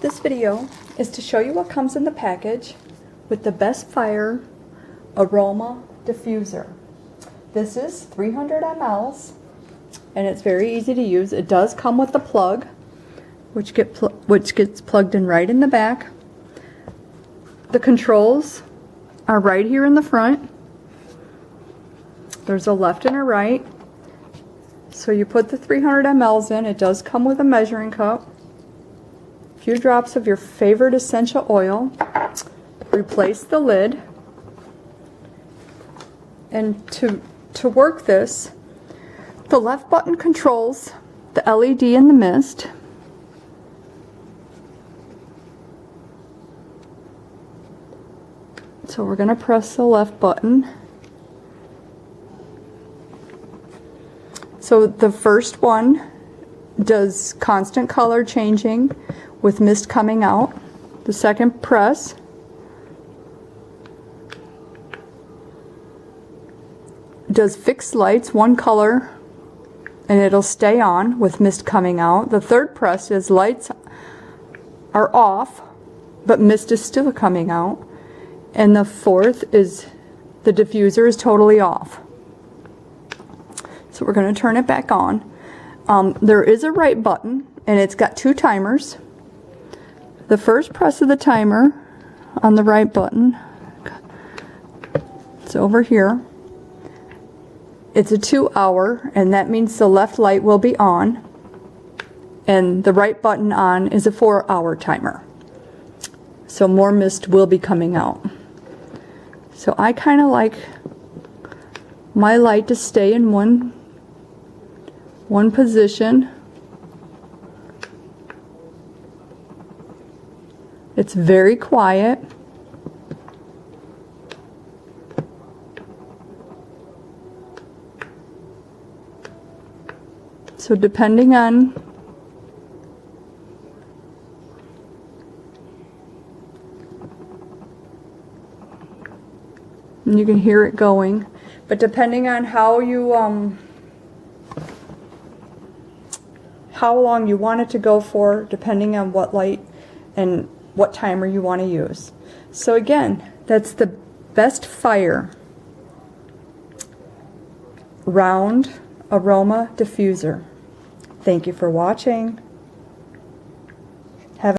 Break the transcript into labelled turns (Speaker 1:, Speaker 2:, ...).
Speaker 1: This video is to show you what comes in the package with the Bestfire aroma diffuser. This is 300 mLs and it's very easy to use. It does come with the plug which gets plugged in right in the back. The controls are right here in the front. There's a left and a right. So you put the 300 mLs in. It does come with a measuring cup. A few drops of your favorite essential oil. Replace the lid. And to work this, the left button controls the LED and the mist. So we're going to press the left button. So the first one does constant color changing with mist coming out. The second press does fixed lights, one color, and it'll stay on with mist coming out. The third press is lights are off, but mist is still coming out. And the fourth is the diffuser is totally off. So we're going to turn it back on. There is a right button and it's got two timers. The first press of the timer on the right button, it's over here. It's a 2 hour and that means the left light will be on, and the right button on is a 4 hour timer. So more mist will be coming out. So I kind of like my light to stay in one position. It's very quiet. So depending on you can hear it going, but depending on how you how long you want it to go for, depending on what light and what timer you want to use. So again, that's the Bestfire round aroma diffuser. Thank you for watching.